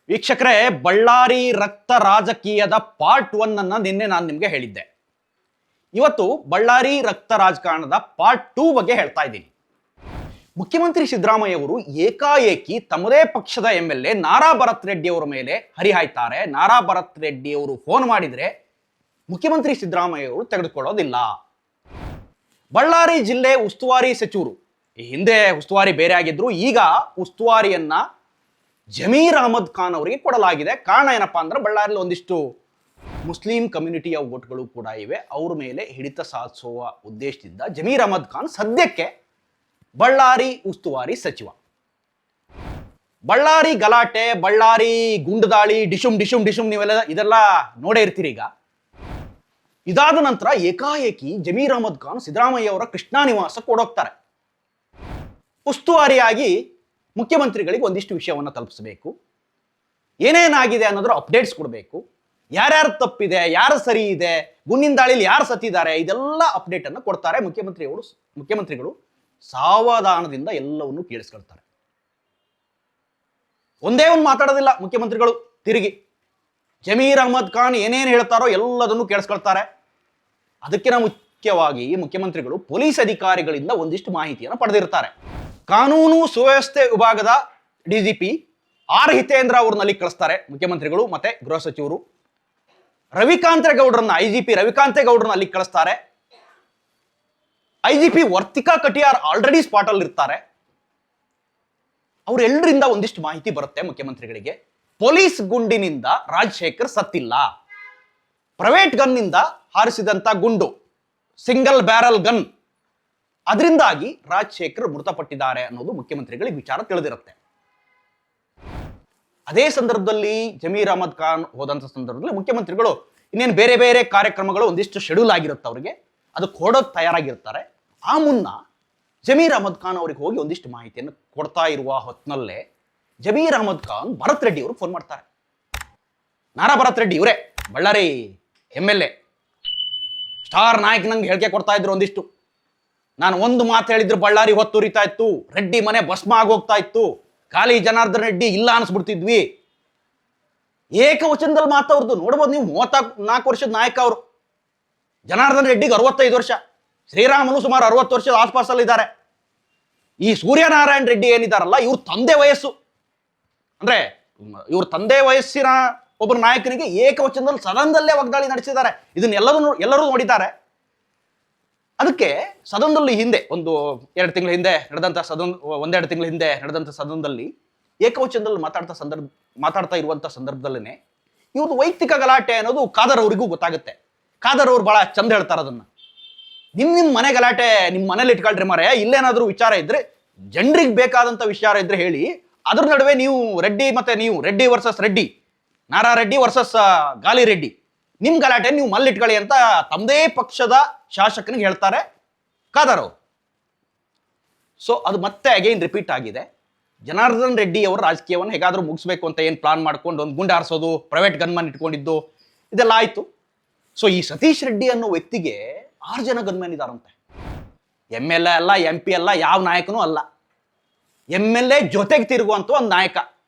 ವೀಕ್ಷಕರೇ, ಬಳ್ಳಾರಿ ರಕ್ತ ರಾಜಕೀಯದ ಪಾರ್ಟ್ 1 ಅನ್ನ ನಿನ್ನೆ ನಾನು ನಿಮಗೆ ಹೇಳಿದ್ದೆ. ಇವತ್ತು ಬಳ್ಳಾರಿ ರಕ್ತ ರಾಜಕಾರಣದ ಪಾರ್ಟ್ 2 ಬಗ್ಗೆ ಹೇಳ್ತಾ ಇದ್ದೀನಿ. ಮುಖ್ಯಮಂತ್ರಿ ಸಿದ್ದರಾಮಯ್ಯ ಅವರು ಏಕಾಏಕಿ ತಮ್ಮದೇ ಪಕ್ಷದ MLA ನಾರಾ ಭರತ್ ರೆಡ್ಡಿ ಅವರ ಮೇಲೆ ಹರಿಹಾಯ್ತಾರೆ. ನಾರಾ ಭರತ್ ರೆಡ್ಡಿ ಅವರು ಫೋನ್ ಮಾಡಿದ್ರೆ ಮುಖ್ಯಮಂತ್ರಿ ಸಿದ್ದರಾಮಯ್ಯ ಅವರು ತೆಗೆದುಕೊಳ್ಳೋದಿಲ್ಲ. ಬಳ್ಳಾರಿ ಜಿಲ್ಲೆ ಉಸ್ತುವಾರಿ ಸಚಿವರು, ಹಿಂದೆ ಉಸ್ತುವಾರಿ ಬೇರೆ ಆಗಿದ್ರು, ಈಗ ಉಸ್ತುವಾರಿಯನ್ನ ಜಮೀರ್ ಅಹಮದ್ ಖಾನ್ ಅವರಿಗೆ ಕೊಡಲಾಗಿದೆ. ಕಾರಣ ಏನಪ್ಪಾ ಅಂದ್ರೆ ಬಳ್ಳಾರಿಯಲ್ಲಿ ಒಂದಿಷ್ಟು ಮುಸ್ಲಿಂ ಕಮ್ಯುನಿಟಿಯ ಓಟ್ಗಳು ಕೂಡ ಇವೆ. ಅವ್ರ ಮೇಲೆ ಹಿಡಿತ ಸಾಧಿಸುವ ಉದ್ದೇಶದಿಂದ ಜಮೀರ್ ಅಹಮದ್ ಖಾನ್ ಸದ್ಯಕ್ಕೆ ಬಳ್ಳಾರಿ ಉಸ್ತುವಾರಿ ಸಚಿವ. ಬಳ್ಳಾರಿ ಗಲಾಟೆ, ಬಳ್ಳಾರಿ ಗುಂಡುದಾಳಿ, ಡಿಶುಮ್ ಡಿಶುಮ್ ಡಿಶುಮ್ ನೀವೆಲ್ಲ ಇದೆಲ್ಲ ನೋಡೇ ಇರ್ತೀರಿ. ಈಗ ಇದಾದ ನಂತರ ಏಕಾಏಕಿ ಜಮೀರ್ ಅಹಮದ್ ಖಾನ್ ಸಿದ್ದರಾಮಯ್ಯ ಅವರ ಕೃಷ್ಣಾ ನಿವಾಸಕ್ಕೆ ಓಡೋಗ್ತಾರೆ. ಉಸ್ತುವಾರಿಯಾಗಿ ಮುಖ್ಯಮಂತ್ರಿಗಳಿಗೆ ಒಂದಿಷ್ಟು ವಿಷಯವನ್ನು ತಲುಪಿಸಬೇಕು, ಏನೇನಾಗಿದೆ ಅನ್ನೋದ್ರ ಅಪ್ಡೇಟ್ಸ್ ಕೊಡಬೇಕು, ಯಾರ್ಯಾರು ತಪ್ಪಿದೆ, ಯಾರು ಸರಿ ಇದೆ, ಗುಂಡಿನ ದಾಳಿಲಿ ಯಾರು ಸತ್ತಿದ್ದಾರೆ, ಇದೆಲ್ಲ ಅಪ್ಡೇಟ್ ಅನ್ನು ಕೊಡ್ತಾರೆ. ಮುಖ್ಯಮಂತ್ರಿಗಳು ಸಾವಧಾನದಿಂದ ಎಲ್ಲವನ್ನು ಕೇಳಿಸ್ಕೊಳ್ತಾರೆ. ಒಂದೇ ಒಂದು ಮಾತಾಡೋದಿಲ್ಲ ಮುಖ್ಯಮಂತ್ರಿಗಳು. ತಿರುಗಿ ಜಮೀರ್ ಅಹಮದ್ ಖಾನ್ ಏನೇನು ಹೇಳ್ತಾರೋ ಎಲ್ಲದನ್ನು ಕೇಳಿಸ್ಕೊಳ್ತಾರೆ. ಅದಕ್ಕಿಂತ ಮುಖ್ಯವಾಗಿ ಮುಖ್ಯಮಂತ್ರಿಗಳು ಪೊಲೀಸ್ ಅಧಿಕಾರಿಗಳಿಂದ ಒಂದಿಷ್ಟು ಮಾಹಿತಿಯನ್ನು ಪಡೆದಿರ್ತಾರೆ. ಕಾನೂನು ಸುವ್ಯವಸ್ಥೆ ವಿಭಾಗದ DGP ಆರ್ ಹಿತೇಂದ್ರ ಅವ್ರನ್ನಲ್ಲಿ ಕಳಿಸ್ತಾರೆ ಮುಖ್ಯಮಂತ್ರಿಗಳು ಮತ್ತೆ ಗೃಹ ಸಚಿವರು. ರವಿಕಾಂತೇಗೌಡರನ್ನ IGP ರವಿಕಾಂತೇಗೌಡರನ್ನ ಅಲ್ಲಿ ಕಳಿಸ್ತಾರೆ. IGP Vartika Katiyar already spot ಅಲ್ಲಿ ಇರ್ತಾರೆ. ಅವರೆಲ್ಲರಿಂದ ಒಂದಿಷ್ಟು ಮಾಹಿತಿ ಬರುತ್ತೆ ಮುಖ್ಯಮಂತ್ರಿಗಳಿಗೆ. ಪೊಲೀಸ್ ಗುಂಡಿನಿಂದ ರಾಜಶೇಖರ್ ಸತ್ತಿಲ್ಲ, ಪ್ರೈವೇಟ್ ಗನ್ ನಿಂದ ಹಾರಿಸಿದಂತ ಗುಂಡು, ಸಿಂಗಲ್ ಬ್ಯಾರಲ್ ಗನ್, ಅದರಿಂದಾಗಿ ರಾಜಶೇಖರ್ ಮೃತಪಟ್ಟಿದ್ದಾರೆ ಅನ್ನೋದು ಮುಖ್ಯಮಂತ್ರಿಗಳಿಗೆ ವಿಚಾರ ತಿಳಿದಿರುತ್ತೆ. ಅದೇ ಸಂದರ್ಭದಲ್ಲಿ ಜಮೀರ್ ಅಹಮದ್ ಖಾನ್ ಹೋದಂತ ಸಂದರ್ಭದಲ್ಲಿ ಮುಖ್ಯಮಂತ್ರಿಗಳು ಇನ್ನೇನು ಬೇರೆ ಬೇರೆ ಕಾರ್ಯಕ್ರಮಗಳು ಒಂದಿಷ್ಟು ಶೆಡ್ಯೂಲ್ ಆಗಿರುತ್ತೆ ಅವರಿಗೆ, ಅದಕ್ಕೆ ಹೊಡೋದು ತಯಾರಾಗಿರ್ತಾರೆ. ಆ ಮುನ್ನ ಜಮೀರ್ ಅಹಮದ್ ಖಾನ್ ಅವರಿಗೆ ಹೋಗಿ ಒಂದಿಷ್ಟು ಮಾಹಿತಿಯನ್ನು ಕೊಡ್ತಾ ಇರುವ ಹೊತ್ತಿನಲ್ಲೇ ಜಮೀರ್ ಅಹಮದ್ ಖಾನ್ ಭರತ್ ರೆಡ್ಡಿ ಅವರು ಫೋನ್ ಮಾಡ್ತಾರೆ. ನಾರಾ ಭರತ್ ರೆಡ್ಡಿ ಇವರೇ ಬಳ್ಳಾರಿ MLA ಸ್ಟಾರ್ ನಾಯಕ್ ನಂಗೆ ಹೇಳಿಕೆ ಕೊಡ್ತಾ ಇದ್ರು. ಒಂದಿಷ್ಟು ನಾನು ಒಂದು ಮಾತು ಹೇಳಿದ್ರು ಬಳ್ಳಾರಿ ಹೊತ್ತುರಿತಾ ಇತ್ತು, ರೆಡ್ಡಿ ಮನೆ ಭಸ್ಮ ಆಗೋಗ್ತಾ ಇತ್ತು, ಖಾಲಿ ಜನಾರ್ದನ್ ರೆಡ್ಡಿ ಇಲ್ಲ ಅನ್ಸ್ಬಿಡ್ತಿದ್ವಿ. ಏಕವಚನದಲ್ಲಿ ಮಾತಾವ್ರದ್ದು ನೋಡ್ಬೋದು ನೀವು. 34 ವರ್ಷದ ನಾಯಕ ಅವರು. ಜನಾರ್ದನ್ ರೆಡ್ಡಿಗೆ 65 ವರ್ಷ, ಶ್ರೀರಾಮನು ಸುಮಾರು 60 ವರ್ಷದ ಆಸ್ಪಾಸಲ್ಲಿ ಇದ್ದಾರೆ. ಈ ಸೂರ್ಯನಾರಾಯಣ ರೆಡ್ಡಿ ಏನಿದಾರಲ್ಲ, ಇವ್ರ ತಂದೆ ವಯಸ್ಸು, ಅಂದ್ರೆ ಇವ್ರ ತಂದೆ ವಯಸ್ಸಿನ ಒಬ್ಬ ನಾಯಕನಿಗೆ ಏಕವಚನದಲ್ಲಿ ಸದನದಲ್ಲೇ ವಾಗ್ದಾಳಿ ನಡೆಸಿದ್ದಾರೆ. ಎಲ್ಲರೂ ನೋಡಿದ್ದಾರೆ. ಅದಕ್ಕೆ ಸದನದಲ್ಲಿ ಹಿಂದೆ ಒಂದೆರಡು ತಿಂಗಳ ಹಿಂದೆ ನಡೆದಂತ ಸದನದಲ್ಲಿ ಏಕವಚನದಲ್ಲಿ ಮಾತಾಡ್ತಾ ಇರುವಂತ ಸಂದರ್ಭದಲ್ಲೇ ಇವ್ರದ್ದು ವೈಯಕ್ತಿಕ ಗಲಾಟೆ ಅನ್ನೋದು ಖಾದರ್ ಅವರಿಗೂ ಗೊತ್ತಾಗುತ್ತೆ. ಖಾದರ್ ಅವ್ರು ಬಹಳ ಚಂದ ಹೇಳ್ತಾರೆ ಅದನ್ನ. ನಿಮ್ ಮನೆ ಗಲಾಟೆ ನಿಮ್ಮ ಮನೇಲಿ ಇಟ್ಕೊಳ್ರಿ ಮಾರೆ, ಇಲ್ಲೇನಾದ್ರೂ ವಿಚಾರ ಇದ್ರೆ, ಜನರಿಗೆ ಬೇಕಾದಂತ ವಿಚಾರ ಇದ್ರೆ ಹೇಳಿ, ಅದ್ರ ನಡುವೆ ನೀವು ರೆಡ್ಡಿ ವರ್ಸಸ್ ರೆಡ್ಡಿ, ನಾರಾ ರೆಡ್ಡಿ ವರ್ಸಸ್ ಗಾಲಿ ರೆಡ್ಡಿ, ನಿಮ್ ಗಲಾಟೆ ನೀವು ಮಲ್ಲಿಟ್ಕೊಳ್ಳಿ ಅಂತ ತಮ್ಮದೇ ಪಕ್ಷದ ಶಾಸಕನಿಗೆ ಹೇಳ್ತಾರೆ ಖಾದರ್ ಅವರು. ಸೊ ಅದು ಮತ್ತೆ ಅಗೈನ್ ರಿಪೀಟ್ ಆಗಿದೆ. ಜನಾರ್ದನ್ ರೆಡ್ಡಿ ಅವರ ರಾಜಕೀಯವನ್ನು ಹೇಗಾದ್ರೂ ಮುಗಿಸ್ಬೇಕು ಅಂತ ಏನು ಪ್ಲಾನ್ ಮಾಡ್ಕೊಂಡು ಒಂದು ಗುಂಡು ಹಾರಿಸೋದು, ಪ್ರೈವೇಟ್ ಗನ್ಮನ್ ಇಟ್ಕೊಂಡಿದ್ದು, ಇದೆಲ್ಲ ಆಯ್ತು. ಸೊ ಈ ಸತೀಶ್ ರೆಡ್ಡಿ ಅನ್ನೋ ವ್ಯಕ್ತಿಗೆ 6 ಜನ ಗನ್ಮನ್ ಇದಾರಂತೆ. MLA ಅಲ್ಲ, MP ಅಲ್ಲ, ಯಾವ ನಾಯಕನೂ ಅಲ್ಲ. MLA ಜೊತೆಗೆ ತಿರುಗುವಂತ ಒಂದು ನಾಯಕ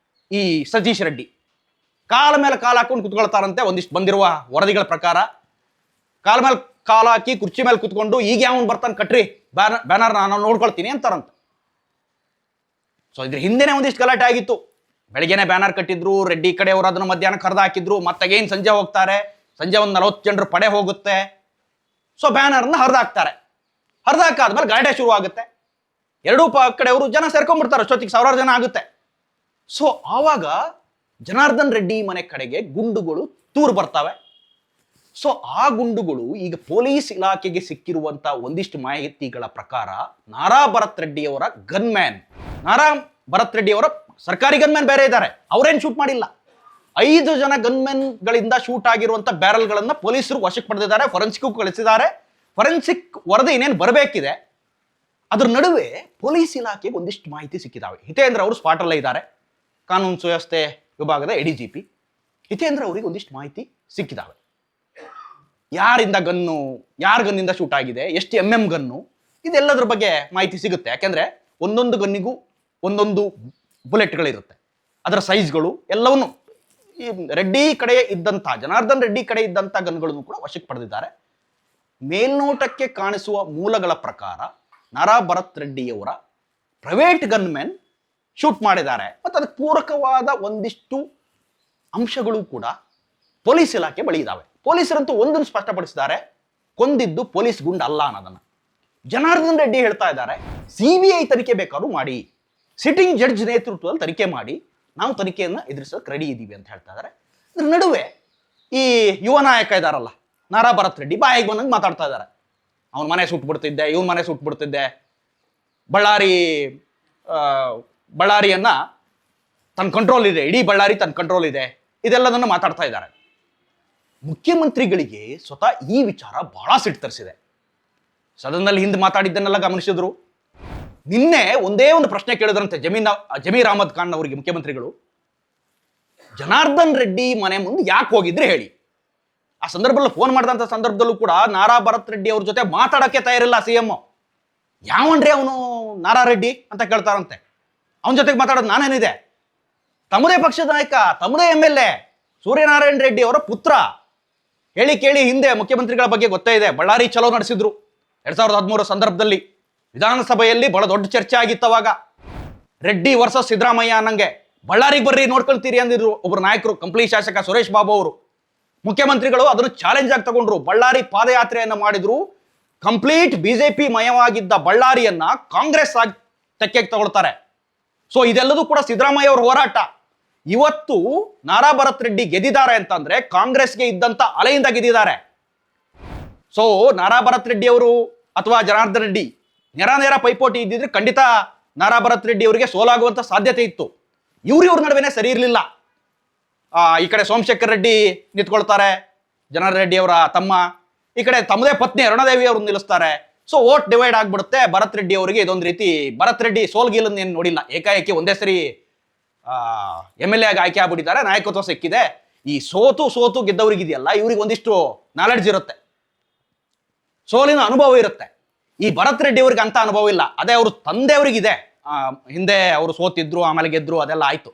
ಈ ಸತೀಶ್ ರೆಡ್ಡಿ. ಕಾಲ ಮೇಲೆ ಕಾಲ ಹಾಕೊಂಡು ಕುತ್ಕೊಳ್ತಾರಂತೆ ಒಂದಿಷ್ಟು ಬಂದಿರುವ ವರದಿಗಳ ಪ್ರಕಾರ. ಕಾಲ ಮೇಲೆ ಕಾಲ ಹಾಕಿ ಕುರ್ಚಿ ಮೇಲೆ ಕುತ್ಕೊಂಡು ಈಗ ಯಾವನ್ ಬರ್ತಾನೆ ಕಟ್ರಿ ಬ್ಯಾನರ್ ನಾನು ನೋಡ್ಕೊಳ್ತೀನಿ ಅಂತಾರಂತ. ಸೊ ಇದ್ರ ಹಿಂದೆನೆ ಒಂದಿಷ್ಟು ಗಲಾಟೆ ಆಗಿತ್ತು. ಬೆಳಿಗ್ಗೆನೆ ಬ್ಯಾನರ್ ಕಟ್ಟಿದ್ರು, ರೆಡ್ಡಿ ಕಡೆಯವರು ಅದನ್ನ ಮಧ್ಯಾಹ್ನ ಕರೆದು ಹಾಕಿದ್ರು, ಮತ್ತಾಗೇನು ಸಂಜೆ ಹೋಗ್ತಾರೆ, ಸಂಜೆ ಒಂದು 40 ಜನರ ಪಡೆ ಹೋಗುತ್ತೆ. ಸೊ ಬ್ಯಾನರ್ನ ಹರಿದಾಕ್ತಾರೆ. ಹರಿದಾಕಾದ್ಮೇಲೆ ಗಲಾಟೆ ಶುರು ಆಗುತ್ತೆ. ಎರಡೂ ಕಡೆಯವರು ಜನ ಸೇರ್ಕೊಂಡ್ಬಿಡ್ತಾರೆ. ಅಷ್ಟೊತ್ತಿಗೆ 1000 ಜನ ಆಗುತ್ತೆ. ಸೊ ಆವಾಗ ಜನಾರ್ದನ್ ರೆಡ್ಡಿ ಮನೆ ಕಡೆಗೆ ಗುಂಡುಗಳು ತೂರು ಬರ್ತವೆ. ಸೊ ಆ ಗುಂಡುಗಳು ಈಗ ಪೊಲೀಸ್ ಇಲಾಖೆಗೆ ಸಿಕ್ಕಿರುವಂತ ಒಂದಿಷ್ಟು ಮಾಹಿತಿಗಳ ಪ್ರಕಾರ ನಾರಾ ಭರತ್ ರೆಡ್ಡಿ ಅವರ ಗನ್ಮ್ಯಾನ್, ನಾರಾ ಭರತ್ ರೆಡ್ಡಿ ಅವರ ಸರ್ಕಾರಿ ಗನ್ಮ್ಯಾನ್ ಬೇರೆ ಇದ್ದಾರೆ, ಅವರೇನು ಶೂಟ್ ಮಾಡಿಲ್ಲ. 5 ಜನ ಗನ್ಮೆನ್ ಗಳಿಂದ ಶೂಟ್ ಆಗಿರುವಂತ ಬ್ಯಾರಲ್ ಗಳನ್ನ ಪೊಲೀಸರು ವಶಕ್ಕೆ ಪಡೆದಿದ್ದಾರೆ, ಫೊರೆನ್ಸಿಕ್ ಕಳಿಸಿದ್ದಾರೆ. ಫೊರೆನ್ಸಿಕ್ ವರದಿ ಇನ್ನೇನು ಬರಬೇಕಿದೆ. ಅದ್ರ ನಡುವೆ ಪೊಲೀಸ್ ಇಲಾಖೆಗೆ ಒಂದಿಷ್ಟು ಮಾಹಿತಿ ಸಿಕ್ಕಿದಾವೆ. ಹಿತೇಂದ್ರ ಅವರು ಸ್ಪಾಟ್ ಅಲ್ಲೇ ಇದ್ದಾರೆ, ಕಾನೂನು ಸುವ್ಯವಸ್ಥೆ ವಿಭಾಗದ ADGP. ಹಿತೇಂದ್ರ ಅವರಿಗೆ ಒಂದಿಷ್ಟು ಮಾಹಿತಿ ಸಿಕ್ಕಿದಾವೆ. ಯಾರಿಂದ ಗನ್ನು, ಯಾರ ಗನ್ನಿಂದ ಶೂಟ್ ಆಗಿದೆ, ಎಷ್ಟು MM ಗನ್ನು, ಇದೆಲ್ಲದ್ರ ಬಗ್ಗೆ ಮಾಹಿತಿ ಸಿಗುತ್ತೆ. ಯಾಕೆಂದ್ರೆ ಒಂದೊಂದು ಗನ್ನಿಗೂ ಒಂದೊಂದು ಬುಲೆಟ್ಗಳಿರುತ್ತೆ, ಅದರ ಸೈಜ್ಗಳು ಎಲ್ಲವನ್ನು ಈ ರೆಡ್ಡಿ ಕಡೆ ಇದ್ದಂಥ ಜನಾರ್ದನ್ ರೆಡ್ಡಿ ಕಡೆ ಇದ್ದಂಥ ಗನ್ಗಳನ್ನು ಕೂಡ ವಶಕ್ಕೆ ಪಡೆದಿದ್ದಾರೆ. ಮೇಲ್ನೋಟಕ್ಕೆ ಕಾಣಿಸುವ ಮೂಲಗಳ ಪ್ರಕಾರ ನಾರಾ ಭರತ್ ರೆಡ್ಡಿಯವರ ಪ್ರೈವೇಟ್ ಗನ್ಮೆನ್ ಶೂಟ್ ಮಾಡಿದ್ದಾರೆ ಮತ್ತು ಅದಕ್ಕೆ ಪೂರಕವಾದ ಒಂದಿಷ್ಟು ಅಂಶಗಳು ಕೂಡ ಪೊಲೀಸ್ ಇಲಾಖೆ ಬಳಿ ಇದ್ದಾವೆ. ಪೊಲೀಸರಂತೂ ಒಂದನ್ನು ಸ್ಪಷ್ಟಪಡಿಸಿದ್ದಾರೆ, ಕೊಂದಿದ್ದು ಪೊಲೀಸ್ ಗುಂಡ ಅಲ್ಲ ಅನ್ನೋದನ್ನ. ಜನಾರ್ದನ್ ರೆಡ್ಡಿ ಹೇಳ್ತಾ ಇದ್ದಾರೆ, CBI ತನಿಖೆ ಬೇಕಾದ್ರೂ ಮಾಡಿ, ಸಿಟ್ಟಿಂಗ್ ಜಡ್ಜ್ ನೇತೃತ್ವದಲ್ಲಿ ತನಿಖೆ ಮಾಡಿ, ನಾವು ತನಿಖೆಯನ್ನು ಎದುರಿಸೋಕೆ ರೆಡಿ ಇದ್ದೀವಿ ಅಂತ ಹೇಳ್ತಾ ಇದ್ದಾರೆ. ಇದ್ರ ನಡುವೆ ಈ ಯುವ ನಾಯಕ ಇದ್ದಾರಲ್ಲ ನಾರಾ ಭರತ್ ರೆಡ್ಡಿ ಬಾಯಿಗೆ ಬಂದಂಗೆ ಮಾತಾಡ್ತಾ ಇದ್ದಾರೆ. ಅವನ ಮನೆ ಸುಟ್ಬಿಡ್ತಿದ್ದೆ, ಇವನ್ ಮನೆ ಸುಟ್ಬಿಡ್ತಿದ್ದೆ, ಬಳ್ಳಾರಿಯನ್ನ ತನ್ನ ಕಂಟ್ರೋಲ್ ಇದೆ, ಇಡೀ ಬಳ್ಳಾರಿ ತನ್ನ ಕಂಟ್ರೋಲ್ ಇದೆ, ಇದೆಲ್ಲದನ್ನು ಮಾತಾಡ್ತಾ ಇದ್ದಾರೆ. ಮುಖ್ಯಮಂತ್ರಿಗಳಿಗೆ ಸ್ವತಃ ಈ ವಿಚಾರ ಬಹಳ ಸಿಟ್ಟು ತರಿಸಿದೆ. ಸದನದಲ್ಲಿ ಹಿಂದೆ ಮಾತಾಡಿದ್ದನ್ನೆಲ್ಲ ಗಮನಿಸಿದ್ರು. ನಿನ್ನೆ ಒಂದೇ ಒಂದು ಪ್ರಶ್ನೆ ಕೇಳಿದ್ರಂತೆ ಜಮೀರ್ ಅಹಮದ್ ಖಾನ್ ಅವರಿಗೆ ಮುಖ್ಯಮಂತ್ರಿಗಳು, ಜನಾರ್ದನ್ ರೆಡ್ಡಿ ಮನೆ ಮುಂದೆ ಯಾಕೆ ಹೋಗಿದ್ರೆ ಹೇಳಿ. ಆ ಸಂದರ್ಭದಲ್ಲಿ ಫೋನ್ ಮಾಡಿದಂಥ ಸಂದರ್ಭದಲ್ಲೂ ಕೂಡ ನಾರಾ ಭರತ್ ರೆಡ್ಡಿ ಅವ್ರ ಜೊತೆ ಮಾತಾಡೋಕ್ಕೆ ತಯಾರಿಲ್ಲ CM. ಯಾವನ್ರಿ ಅವನು ನಾರಾ ರೆಡ್ಡಿ ಅಂತ ಕೇಳ್ತಾರಂತೆ. ಅವನ ಜೊತೆಗೆ ಮಾತಾಡೋದು ನಾನೇನಿದೆ, ತಮ್ಮದೇ ಪಕ್ಷದ ನಾಯಕ, ತಮ್ಮದೇ MLA ಸೂರ್ಯನಾರಾಯಣ ರೆಡ್ಡಿ ಅವರ ಪುತ್ರ. ಹೇಳಿ ಕೇಳಿ ಹಿಂದೆ ಮುಖ್ಯಮಂತ್ರಿಗಳ ಬಗ್ಗೆ ಗೊತ್ತೇ ಇದೆ, ಬಳ್ಳಾರಿ ಚಲೋ ನಡೆಸಿದ್ರು 2013 ಸಂದರ್ಭದಲ್ಲಿ. ವಿಧಾನಸಭೆಯಲ್ಲಿ ಬಹಳ ದೊಡ್ಡ ಚರ್ಚೆ ಆಗಿತ್ತವಾಗ. ರೆಡ್ಡಿ ವರ್ಸಸ್ ಸಿದ್ದರಾಮಯ್ಯ ಅನ್ನಂಗೆ ಬಳ್ಳಾರಿಗೆ ಬರ್ರಿ ನೋಡ್ಕೊಳ್ತೀರಿ ಅಂದಿದ್ರು ಒಬ್ರು ನಾಯಕರು, ಕಂಪ್ಲಿ ಶಾಸಕ ಸುರೇಶ್ ಬಾಬು ಅವರು. ಮುಖ್ಯಮಂತ್ರಿಗಳು ಅದನ್ನು ಚಾಲೆಂಜ್ ಆಗಿ ತಗೊಂಡ್ರು, ಬಳ್ಳಾರಿ ಪಾದಯಾತ್ರೆಯನ್ನ ಮಾಡಿದ್ರು. ಕಂಪ್ಲೀಟ್ BJP ಮಯವಾಗಿದ್ದ ಬಳ್ಳಾರಿಯನ್ನ ಕಾಂಗ್ರೆಸ್ ಆಗಿ ತೆಕ್ಕೆಗೆ ತಗೊಳ್ತಾರೆ. ಸೊ ಇದೆಲ್ಲದೂ ಕೂಡ ಸಿದ್ದರಾಮಯ್ಯ ಅವರ ಹೋರಾಟ. ಇವತ್ತು ನಾರಾ ಭರತ್ ರೆಡ್ಡಿ ಗೆದ್ದಿದ್ದಾರೆ ಅಂತಂದ್ರೆ ಕಾಂಗ್ರೆಸ್ಗೆ ಇದ್ದಂತ ಅಲೆಯಿಂದ ಗೆದ್ದಿದ್ದಾರೆ. ಸೊ ನಾರಾ ಭರತ್ ರೆಡ್ಡಿ ಅವರು ಅಥವಾ ಜನಾರ್ದನ್ ರೆಡ್ಡಿ ನೇರ ಪೈಪೋಟಿ ಇದ್ದಿದ್ರೆ ಖಂಡಿತ ನಾರಾ ಭರತ್ ರೆಡ್ಡಿ ಅವರಿಗೆ ಸೋಲಾಗುವಂತ ಸಾಧ್ಯತೆ ಇತ್ತು. ಇವ್ರ ನಡುವೆನೆ ಸರಿ ಇರಲಿಲ್ಲ. ಈ ಕಡೆ ಸೋಮಶೇಖರ್ ರೆಡ್ಡಿ ನಿಂತ್ಕೊಳ್ತಾರೆ, ಜನಾರ್ದನ್ ರೆಡ್ಡಿ ಅವರ ತಮ್ಮ, ಈ ಕಡೆ ತಮ್ಮದೇ ಪತ್ನಿ ಅರುಣಾದೇವಿ ಅವರು ನಿಲ್ಲಿಸ್ತಾರೆ. ಸೊ ವೋಟ್ ಡಿವೈಡ್ ಆಗ್ಬಿಡುತ್ತೆ. ಭರತ್ ರೆಡ್ಡಿ ಅವರಿಗೆ ಇದೊಂದು ರೀತಿ, ಭರತ್ ರೆಡ್ಡಿ ಸೋಲ್ಗೀಲನ್ನು ಏನು ನೋಡಿಲ್ಲ, ಏಕಾಏಕಿ ಒಂದೇ ಸರಿ MLA ಆಗಿ ಆಯ್ಕೆ ಆಗ್ಬಿಟ್ಟಿದ್ದಾರೆ, ನಾಯಕತ್ವ ಸಿಕ್ಕಿದೆ. ಈ ಸೋತು ಗೆದ್ದವರಿಗಿದೆಯಲ್ಲ, ಇವ್ರಿಗೆ ಒಂದಿಷ್ಟು ನಾಲೆಡ್ಜ್ ಇರುತ್ತೆ, ಸೋಲಿನ ಅನುಭವ ಇರುತ್ತೆ. ಈ ಭರತ್ ರೆಡ್ಡಿ ಅವ್ರಿಗೆ ಅಂತ ಅನುಭವ ಇಲ್ಲ. ಅದೇ ಅವ್ರ ತಂದೆಯವರಿಗಿದೆ, ಹಿಂದೆ ಅವರು ಸೋತಿದ್ರು ಆಮೇಲೆ ಗೆದ್ರು, ಅದೆಲ್ಲ ಆಯ್ತು.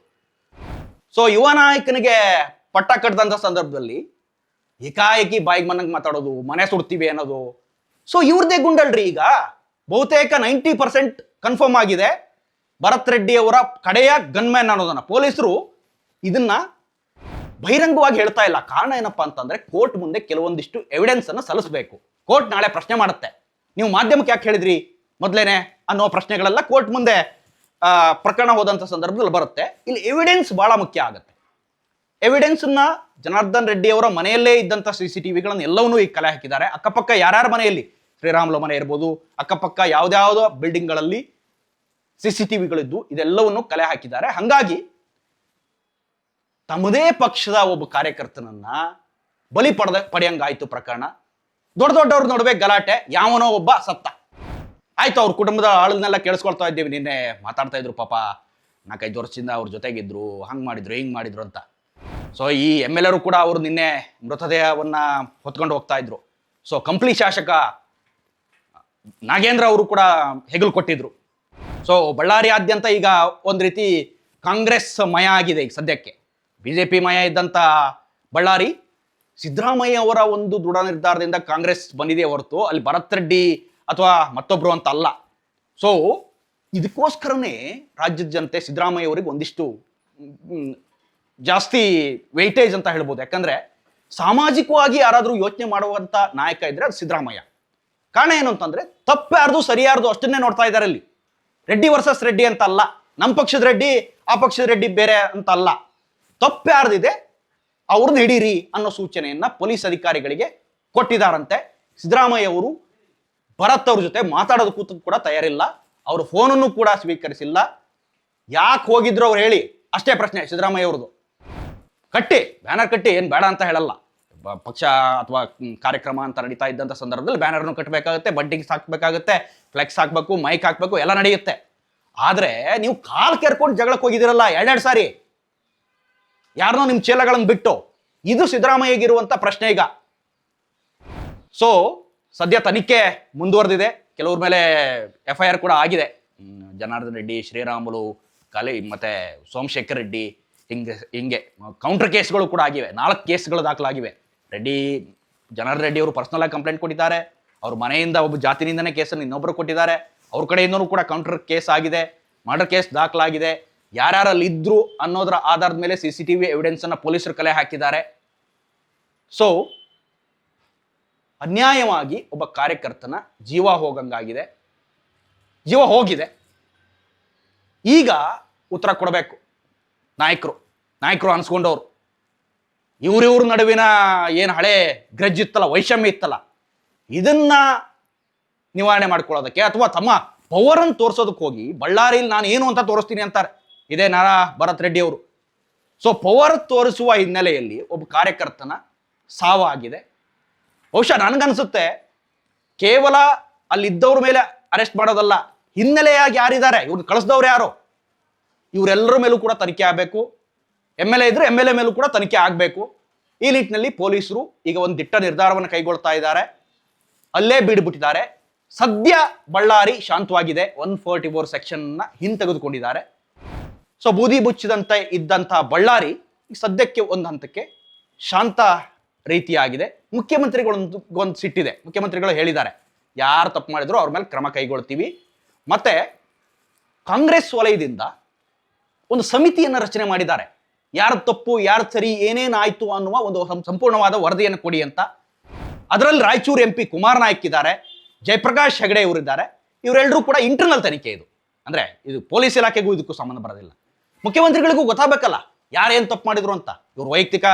ಸೊ ಯುವ ನಾಯಕನಿಗೆ ಪಟ್ಟ ಕಟ್ಟದಂತ ಸಂದರ್ಭದಲ್ಲಿ ಏಕಾಏಕಿ ಬಾಯಿಗೆ ಮನಂಗೆ ಮಾತಾಡೋದು, ಮನೆ ಸುಡ್ತೀವಿ ಅನ್ನೋದು. ಸೊ ಇವ್ರದೇ ಗುಂಡಲ್ರಿ. ಈಗ ಬಹುತೇಕ 90% ಕನ್ಫರ್ಮ್ ಆಗಿದೆ ಭರತ್ ರೆಡ್ಡಿ ಅವರ ಕಡೆಯ ಗನ್ಮ್ಯಾನ್ ಅನ್ನೋದನ್ನ. ಪೊಲೀಸರು ಇದನ್ನ ಬಹಿರಂಗವಾಗಿ ಹೇಳ್ತಾ ಇಲ್ಲ. ಕಾರಣ ಏನಪ್ಪಾ ಅಂತಂದ್ರೆ ಕೋರ್ಟ್ ಮುಂದೆ ಕೆಲವೊಂದಿಷ್ಟು ಎವಿಡೆನ್ಸ್ ಅನ್ನು ಸಲ್ಲಿಸಬೇಕು. ಕೋರ್ಟ್ ನಾಳೆ ಪ್ರಶ್ನೆ ಮಾಡುತ್ತೆ, ನೀವು ಮಾಧ್ಯಮಕ್ಕೆ ಯಾಕೆ ಹೇಳಿದ್ರಿ ಮೊದಲೇನೆ ಅನ್ನೋ ಪ್ರಶ್ನೆಗಳೆಲ್ಲ ಕೋರ್ಟ್ ಮುಂದೆ ಪ್ರಕರಣ ಹೋದಂತ ಸಂದರ್ಭದಲ್ಲಿ ಬರುತ್ತೆ. ಇಲ್ಲಿ ಎವಿಡೆನ್ಸ್ ಬಹಳ ಮುಖ್ಯ ಆಗುತ್ತೆ. ಎವಿಡೆನ್ಸ್ ಅನ್ನ ಜನಾರ್ದನ್ ರೆಡ್ಡಿ ಅವರ ಮನೆಯಲ್ಲೇ ಇದ್ದಂತ CCTVಗಳನ್ನು ಎಲ್ಲವನ್ನೂ ಈಗ ಕಲೆ ಹಾಕಿದ್ದಾರೆ. ಅಕ್ಕಪಕ್ಕ ಯಾರ್ಯಾರ ಮನೆಯಲ್ಲಿ, ಶ್ರೀರಾಮುಲು ಮನೆ ಇರ್ಬೋದು, ಅಕ್ಕಪಕ್ಕ ಯಾವ್ದಾವುದೋ ಬಿಲ್ಡಿಂಗ್ಗಳಲ್ಲಿ CCTVಗಳಿದ್ದು ಇದೆಲ್ಲವನ್ನು ಕಲೆ ಹಾಕಿದ್ದಾರೆ. ಹಂಗಾಗಿ ತಮ್ಮದೇ ಪಕ್ಷದ ಒಬ್ಬ ಕಾರ್ಯಕರ್ತನನ್ನ ಬಲಿ ಪಡೆಯಂಗಾಯ್ತು ಪ್ರಕರಣ. ದೊಡ್ಡವ್ರ ನಡುವೆ ಗಲಾಟೆ, ಯಾವನೋ ಒಬ್ಬ ಸತ್ತ ಆಯ್ತು. ಅವ್ರ ಕುಟುಂಬದ ಆಳನ್ನೆಲ್ಲ ಕೇಳಿಸ್ಕೊಳ್ತಾ ಇದ್ದೀವಿ. ನಿನ್ನೆ ಮಾತಾಡ್ತಾ ಇದ್ರು, ಪಾಪ 4-5 ವರ್ಷದಿಂದ ಅವ್ರ ಜೊತೆಗಿದ್ರು, ಹಂಗ್ ಮಾಡಿದ್ರು ಹಿಂಗ್ ಮಾಡಿದ್ರು ಅಂತ. ಸೊ ಈ MLA ಕೂಡ ಅವರು ನಿನ್ನೆ ಮೃತದೇಹವನ್ನ ಹೊತ್ಕೊಂಡು ಹೋಗ್ತಾ ಇದ್ರು. ಸೊ ಕಂಪ್ಲಿ ಶಾಸಕ ನಾಗೇಂದ್ರ ಅವರು ಕೂಡ ಹೆಗಲು ಕೊಟ್ಟಿದ್ರು. ಸೊ ಬಳ್ಳಾರಿಯಾದ್ಯಂತ ಈಗ ಒಂದ್ ರೀತಿ ಕಾಂಗ್ರೆಸ್ ಮಯ ಆಗಿದೆ ಈಗ ಸದ್ಯಕ್ಕೆ. BJP ಮಯ ಇದ್ದಂತ ಬಳ್ಳಾರಿ ಸಿದ್ದರಾಮಯ್ಯ ಅವರ ಒಂದು ದೃಢ ನಿರ್ಧಾರದಿಂದ ಕಾಂಗ್ರೆಸ್ ಬಂದಿದೆ ಹೊರತು ಅಲ್ಲಿ ಭರತ್ ರೆಡ್ಡಿ ಅಥವಾ ಮತ್ತೊಬ್ರು ಅಂತ ಅಲ್ಲ. ಸೊ ಇದಕ್ಕೋಸ್ಕರನೇ ರಾಜ್ಯದ ಜನತೆ ಸಿದ್ದರಾಮಯ್ಯ ಅವರಿಗೆ ಒಂದಿಷ್ಟು ಜಾಸ್ತಿ ವೆಯ್ಟೇಜ್ ಅಂತ ಹೇಳ್ಬೋದು. ಯಾಕಂದ್ರೆ ಸಾಮಾಜಿಕವಾಗಿ ಯಾರಾದ್ರೂ ಯೋಚನೆ ಮಾಡುವಂತ ನಾಯಕ ಇದ್ರೆ ಅದು ಸಿದ್ದರಾಮಯ್ಯ. ಕಾರಣ ಏನು ಅಂತಂದ್ರೆ ತಪ್ಪ್ಯಾರ್ದು ಸರಿಯಾರ್ದು ಅಷ್ಟನ್ನೇ ನೋಡ್ತಾ ಇದ್ದಾರೆ. ಅಲ್ಲಿ ರೆಡ್ಡಿ ವರ್ಸಸ್ ರೆಡ್ಡಿ ಅಂತ ಅಲ್ಲ, ನಮ್ಮ ಪಕ್ಷದ ರೆಡ್ಡಿ ಆ ಪಕ್ಷದ ರೆಡ್ಡಿ ಬೇರೆ ಅಂತ ಅಲ್ಲ, ತಪ್ಪ್ಯಾರ್ದಿದೆ ಅವ್ರದ್ದು ಹಿಡೀರಿ ಅನ್ನೋ ಸೂಚನೆಯನ್ನ ಪೊಲೀಸ್ ಅಧಿಕಾರಿಗಳಿಗೆ ಕೊಟ್ಟಿದ್ದಾರಂತೆ. ಸಿದ್ದರಾಮಯ್ಯ ಅವರು ಭರತ್ ಅವ್ರ ಜೊತೆ ಮಾತಾಡೋದಕ್ಕೂ ಕೂಡ ತಯಾರಿಲ್ಲ, ಅವ್ರ ಫೋನನ್ನು ಕೂಡ ಸ್ವೀಕರಿಸಿಲ್ಲ. ಯಾಕೆ ಹೋಗಿದ್ರು ಅವ್ರು ಹೇಳಿ ಅಷ್ಟೇ ಪ್ರಶ್ನೆ ಸಿದ್ದರಾಮಯ್ಯ ಅವ್ರದ್ದು. ಕಟ್ಟಿ ಬ್ಯಾನರ್ ಕಟ್ಟಿ ಏನು ಬೇಡ ಅಂತ ಹೇಳಲ್ಲ, ಪಕ್ಷ ಅಥವಾ ಕಾರ್ಯಕ್ರಮ ಅಂತ ನಡೀತಾ ಇದ್ದಂಥ ಸಂದರ್ಭದಲ್ಲಿ ಬ್ಯಾನರ್ನು ಕಟ್ಟಬೇಕಾಗುತ್ತೆ, ಬಂಟಿಗೆ ಹಾಕ್ಬೇಕಾಗುತ್ತೆ, ಫ್ಲೆಕ್ಸ್ ಹಾಕ್ಬೇಕು, ಮೈಕ್ ಹಾಕ್ಬೇಕು, ಎಲ್ಲ ನಡೆಯುತ್ತೆ. ಆದ್ರೆ ನೀವು ಕಾಲ್ ಕೆರ್ಕೊಂಡು ಜಗಳಕ್ಕೆ ಹೋಗಿದಿರಲ್ಲ 2 ಸಾರಿ, ಯಾರನ್ನೋ ನಿಮ್ಮ ಚೇಲಗಳನ್ನು ಬಿಟ್ಟು. ಇದು ಸಿದ್ದರಾಮಯ್ಯಗಿರುವಂತ ಪ್ರಶ್ನೆ ಈಗ. ಸೊ ಸದ್ಯ ತನಿಖೆ ಮುಂದುವರೆದಿದೆ, ಕೆಲವ್ರ ಮೇಲೆ FIR ಕೂಡ ಆಗಿದೆ. ಜನಾರ್ದನ್ ರೆಡ್ಡಿ, ಶ್ರೀರಾಮುಲು, ಮತ್ತೆ ಸೋಮಶೇಖರ್ ರೆಡ್ಡಿ, ಹಿಂಗೆ ಕೌಂಟರ್ ಕೇಸ್ಗಳು ಕೂಡ ಆಗಿವೆ. 4 ಕೇಸ್ಗಳು ದಾಖಲಾಗಿವೆ. ರೆಡ್ಡಿ ಅವರು ಪರ್ಸನಲ್ ಆಗಿ ಕಂಪ್ಲೇಂಟ್ ಕೊಟ್ಟಿದ್ದಾರೆ. ಅವ್ರ ಮನೆಯಿಂದ ಒಬ್ಬ ಜಾತಿನಿಂದನೇ ಕೇಸನ್ನು ಇನ್ನೊಬ್ಬರು ಕೊಟ್ಟಿದ್ದಾರೆ. ಅವ್ರ ಕಡೆಯಿಂದನೂ ಕೂಡ ಕೌಂಟರ್ ಕೇಸ್ ಆಗಿದೆ, ಮರ್ಡರ್ ಕೇಸ್ ದಾಖಲಾಗಿದೆ. ಯಾರ್ಯಾರಲ್ಲಿ ಇದ್ರು ಅನ್ನೋದರ ಆಧಾರದ ಮೇಲೆ CCTV ಎವಿಡೆನ್ಸ್ ಅನ್ನ ಪೊಲೀಸರು ಕಲೆ ಹಾಕಿದ್ದಾರೆ. ಸೊ ಅನ್ಯಾಯವಾಗಿ ಒಬ್ಬ ಕಾರ್ಯಕರ್ತನ ಜೀವ ಹೋಗಿದೆ. ಈಗ ಉತ್ತರ ಕೊಡಬೇಕು ನಾಯಕರು ಅನ್ಸ್ಕೊಂಡವ್ರು. ಇವ್ರ ನಡುವಿನ ಏನು ಹಳೆ ಗ್ರಜ್ ಇತ್ತಲ್ಲ, ವೈಷಮ್ಯ ಇತ್ತಲ್ಲ, ಇದನ್ನ ನಿವಾರಣೆ ಮಾಡ್ಕೊಳ್ಳೋದಕ್ಕೆ ಅಥವಾ ತಮ್ಮ ಪವರ್ ಅನ್ನು ತೋರಿಸೋದಕ್ಕೆ ಹೋಗಿ ಬಳ್ಳಾರಿಯಲ್ಲಿ ನಾನು ಏನು ಅಂತ ತೋರಿಸ್ತೀನಿ ಅಂತಾರೆ. ಇದೇ ನಾರಾ ಭರತ್ ರೆಡ್ಡಿ ಅವರು. ಸೊ ಪವರ್ ತೋರಿಸುವ ಹಿನ್ನೆಲೆಯಲ್ಲಿ ಒಬ್ಬ ಕಾರ್ಯಕರ್ತನ ಸಾವಾಗಿದೆ. ಬಹುಶಃ ನನಗನ್ಸುತ್ತೆ ಕೇವಲ ಅಲ್ಲಿದ್ದವ್ರ ಮೇಲೆ ಅರೆಸ್ಟ್ ಮಾಡೋದಲ್ಲ, ಹಿನ್ನೆಲೆಯಾಗಿ ಯಾರಿದ್ದಾರೆ, ಇವ್ರನ್ನ ಕಳಿಸಿದವ್ರು ಯಾರು, ಇವರೆಲ್ಲರ ಮೇಲೂ ಕೂಡ ತನಿಖೆ ಆಗಬೇಕು. MLA ಇದ್ರೆ MLA ಮೇಲೂ ಕೂಡ ತನಿಖೆ ಆಗಬೇಕು. ಈ ನಿಟ್ಟಿನಲ್ಲಿ ಪೊಲೀಸರು ಈಗ ಒಂದು ದಿಟ್ಟ ನಿರ್ಧಾರವನ್ನು ಕೈಗೊಳ್ತಾ ಇದ್ದಾರೆ. ಅಲ್ಲೇ ಬಿಡ್ಬಿಟ್ಟಿದ್ದಾರೆ. ಸದ್ಯ ಬಳ್ಳಾರಿ ಶಾಂತವಾಗಿದೆ. 144 ಸೆಕ್ಷನ್ ಹಿಂತೆಗೆದುಕೊಂಡಿದ್ದಾರೆ. ಸೊ ಬೂದಿ ಬುಚ್ಚಿದಂತೆ ಇದ್ದಂತಹ ಬಳ್ಳಾರಿ ಸದ್ಯಕ್ಕೆ ಒಂದು ಹಂತಕ್ಕೆ ಶಾಂತ ರೀತಿಯಾಗಿದೆ. ಮುಖ್ಯಮಂತ್ರಿಗಳೊಂದು ಸಿಟ್ಟಿದೆ. ಮುಖ್ಯಮಂತ್ರಿಗಳು ಹೇಳಿದ್ದಾರೆ, ಯಾರು ತಪ್ಪು ಮಾಡಿದ್ರು ಅವ್ರ ಮೇಲೆ ಕ್ರಮ ಕೈಗೊಳ್ತೀವಿ. ಮತ್ತೆ ಕಾಂಗ್ರೆಸ್ ವಲಯದಿಂದ ಒಂದು ಸಮಿತಿಯನ್ನು ರಚನೆ ಮಾಡಿದ್ದಾರೆ. ಯಾರು ತಪ್ಪು ಯಾರು ಸರಿ ಏನೇನಾಯ್ತು ಅನ್ನುವ ಒಂದು ಸಂಪೂರ್ಣವಾದ ವರದಿಯನ್ನು ಕೊಡಿ ಅಂತ. ಅದರಲ್ಲಿ ರಾಯಚೂರು MP ಕುಮಾರ್ ನಾಯ್ಕ್ ಇದ್ದಾರೆ, ಜಯಪ್ರಕಾಶ್ ಹೆಗಡೆ ಇವರಿದ್ದಾರೆ. ಇವರೆಲ್ಲರೂ ಕೂಡ ಇಂಟರ್ನಲ್ ತನಿಖೆ ಇದು. ಅಂದ್ರೆ ಇದು ಪೊಲೀಸ್ ಇಲಾಖೆಗೂ ಇದಕ್ಕೂ ಸಂಬಂಧ ಬರೋದಿಲ್ಲ. ಮುಖ್ಯಮಂತ್ರಿಗಳಿಗೂ ಗೊತ್ತಾಗಬೇಕಲ್ಲ ಯಾರೇನು ತಪ್ಪು ಮಾಡಿದ್ರು ಅಂತ. ಇವ್ರು ವೈಯಕ್ತಿಕ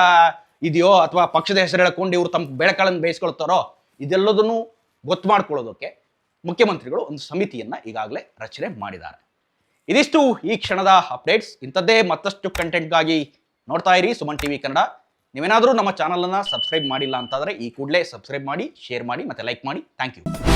ಇದೆಯೋ ಅಥವಾ ಪಕ್ಷದ ಹೆಸರು ಹೇಳ್ಕೊಂಡು ಇವ್ರು ತಮ್ಮ ಬೆಳಕಳನ್ನು ಬೇಯಿಸ್ಕೊಳ್ತಾರೋ, ಇದೆಲ್ಲದನ್ನು ಗೊತ್ತು ಮಾಡ್ಕೊಳ್ಳೋದಕ್ಕೆ ಮುಖ್ಯಮಂತ್ರಿಗಳು ಒಂದು ಸಮಿತಿಯನ್ನ ಈಗಾಗಲೇ ರಚನೆ ಮಾಡಿದ್ದಾರೆ. ಇದಿಷ್ಟು ಈ ಕ್ಷಣದ ಅಪ್ಡೇಟ್ಸ್. ಇಂಥದ್ದೇ ಮತ್ತಷ್ಟು ಕಂಟೆಂಟ್ಗಾಗಿ ನೋಡ್ತಾ ಇರಿ ಸುಮನ್ TV ಕನ್ನಡ. ನೀವೇನಾದರೂ ನಮ್ಮ ಚಾನಲನ್ನು ಸಬ್ಸ್ಕ್ರೈಬ್ ಮಾಡಿಲ್ಲ ಅಂತಾದರೆ ಈ ಕೂಡಲೇ ಸಬ್ಸ್ಕ್ರೈಬ್ ಮಾಡಿ, ಶೇರ್ ಮಾಡಿ ಮತ್ತು ಲೈಕ್ ಮಾಡಿ. Thank you.